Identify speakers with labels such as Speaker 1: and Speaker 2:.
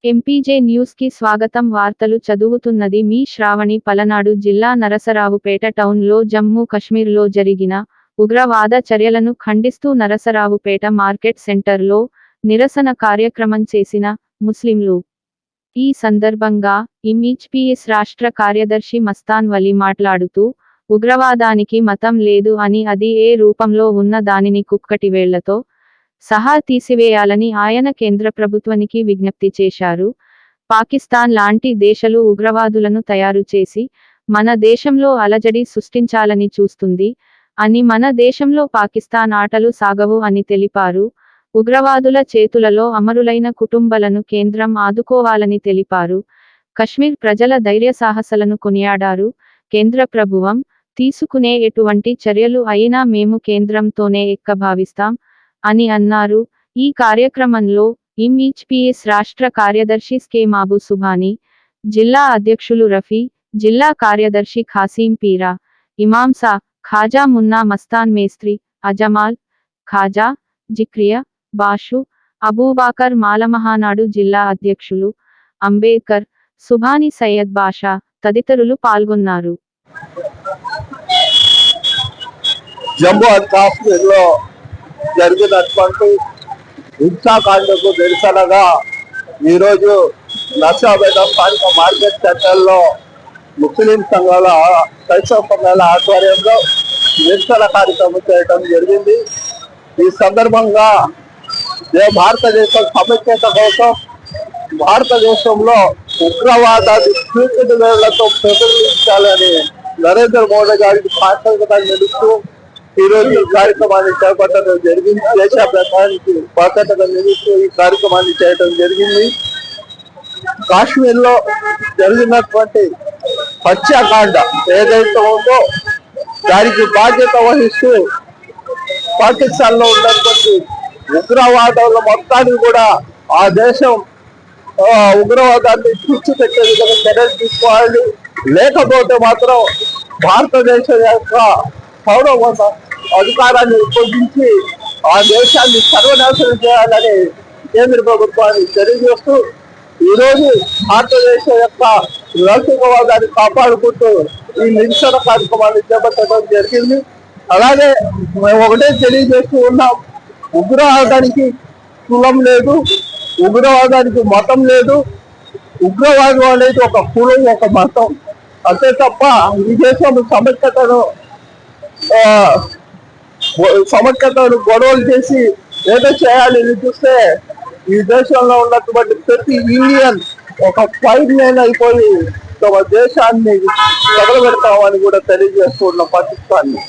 Speaker 1: MPJ news కి స్వాగతం. వార్తలు చదువుతున్నది మీ శ్రావణి. పలనాడు జిల్లా నరసరావుపేట టౌన్ లో జమ్మూ కశ్మీర్ లో జరిగిన ఉగ్రవాద చర్యలను ఖండిస్తూ నరసరావుపేట మార్కెట్ సెంటర్ లో నిరసన కార్యక్రమం చేసిన ముస్లింలు. ఈ సందర్భంగా ఎంహెచ్పీఎస్ రాష్ట్ర కార్యదర్శి మస్తాన్ వలి మాట్లాడుతూ, ఉగ్రవాదానికి మతం లేదు అని, అది ఏ రూపంలో ఉన్న దానిని కుక్కటివేళ్లతో సహా తీసివేయాలని ఆయన కేంద్ర ప్రభుత్వానికి విజ్ఞప్తి చేశారు. పాకిస్తాన్ లాంటి దేశాలు ఉగ్రవాదులను తయారు చేసి మన దేశంలో అలజడి సృష్టించాలని చూస్తుంది అని, మన దేశంలో పాకిస్తాన్ ఆటలు సాగవు అని తెలిపారు. ఉగ్రవాదుల చేతులలో అమరులైన కుటుంబాలను కేంద్రం ఆదుకోవాలని తెలిపారు. కశ్మీర్ ప్రజల ధైర్య సాహసాలను కొనియాడారు. కేంద్ర ప్రభుత్వం తీసుకునే ఎటువంటి చర్యలు అయినా మేము కేంద్రంతోనే ఏకీభవిస్తాం అని అన్నారు. ఈ కార్యక్రమంలో ఎంహెచ్పీఎస్ రాష్ట్ర కార్యదర్శి కె మాబు సుభాని, జిల్లా అధ్యక్షులు రఫీ, జిల్లా కార్యదర్శి ఖాసీం పీరా, ఇమాంసా, ఖాజా మున్నా, మస్తాన్ మేస్త్రి, అజమాల్, ఖాజా, జిక్రియా, బాషు, అబూబాకర్, మాలమహానాడు జిల్లా అధ్యక్షులు అంబేద్కర్, సుభాని, సయ్యద్ బాషా తదితరులు పాల్గొన్నారు.
Speaker 2: జమ్మూ అండ్ కాశ్మీర్ లో జరిగినటువంటి హింసాకాండకు నిరసనగా ఈరోజు నర్సాపేట స్థానిక మార్కెట్ సెంటర్లో ముస్లిం సంఘాల క్రైస్తవ సంఘాల ఆధ్వర్యంలో నిరసన కార్యక్రమం చేయడం జరిగింది. ఈ సందర్భంగా భారతదేశం సమైక్యత కోసం భారతదేశంలో ఉగ్రవాదాన్ని చీకటి వేళ్లతో ప్రతిఘటించాలని నరేంద్ర మోడీ గారికి పాఠ్యతగా నిలుస్తూ ఈరోజు ఈ కార్యక్రమాన్ని చేపట్టడం జరిగింది. దేశవ్యాప్తానికి పాఠ్యతగా నిలుస్తూ ఈ కార్యక్రమాన్ని చేయడం జరిగింది. కాశ్మీర్ లో జరిగినటువంటి హత్యాకాండ ఏదైతే ఉందో దానికి బాధ్యత వహిస్తూ పాకిస్తాన్ లో ఉన్నటువంటి ఉగ్రవాదాల మొత్తాన్ని కూడా ఆ దేశం ఉగ్రవాదాన్ని తుడిచిపెట్టే విధంగా చర్యలు తీసుకోవాలి. లేకపోతే మాత్రం భారతదేశం యొక్క పౌర అధికారాన్ని ఉపయోగించి ఆ దేశాన్ని సర్వనాశనం చేయాలని కేంద్ర ప్రభుత్వాన్ని తెలియజేస్తూ ఈరోజు భారతదేశం యొక్క లౌకికవాదాన్ని కాపాడుకుంటూ ఈ నిరసన కార్యక్రమాన్ని చేపట్టడం జరిగింది. అలాగే మేము ఒకటే తెలియజేస్తూ ఉన్నాం, ఉగ్రవాదానికి కులం లేదు, ఉగ్రవాదానికి మతం లేదు. ఉగ్రవాదం అనేది ఒక కులం, ఒక మతం అంతే తప్ప ఈ దేశం సమైక్యతను గొడవలు చేసి ఏదో చేయాలి చూస్తే ఈ దేశంలో ఉన్నటువంటి ప్రతి యూనియన్ ఒక ఫైర్ మ్యాన్ అయిపోయి తమ దేశాన్ని తగలబెడతామని కూడా తెలియజేస్తూ ఉన్న పాకిస్తాన్ని.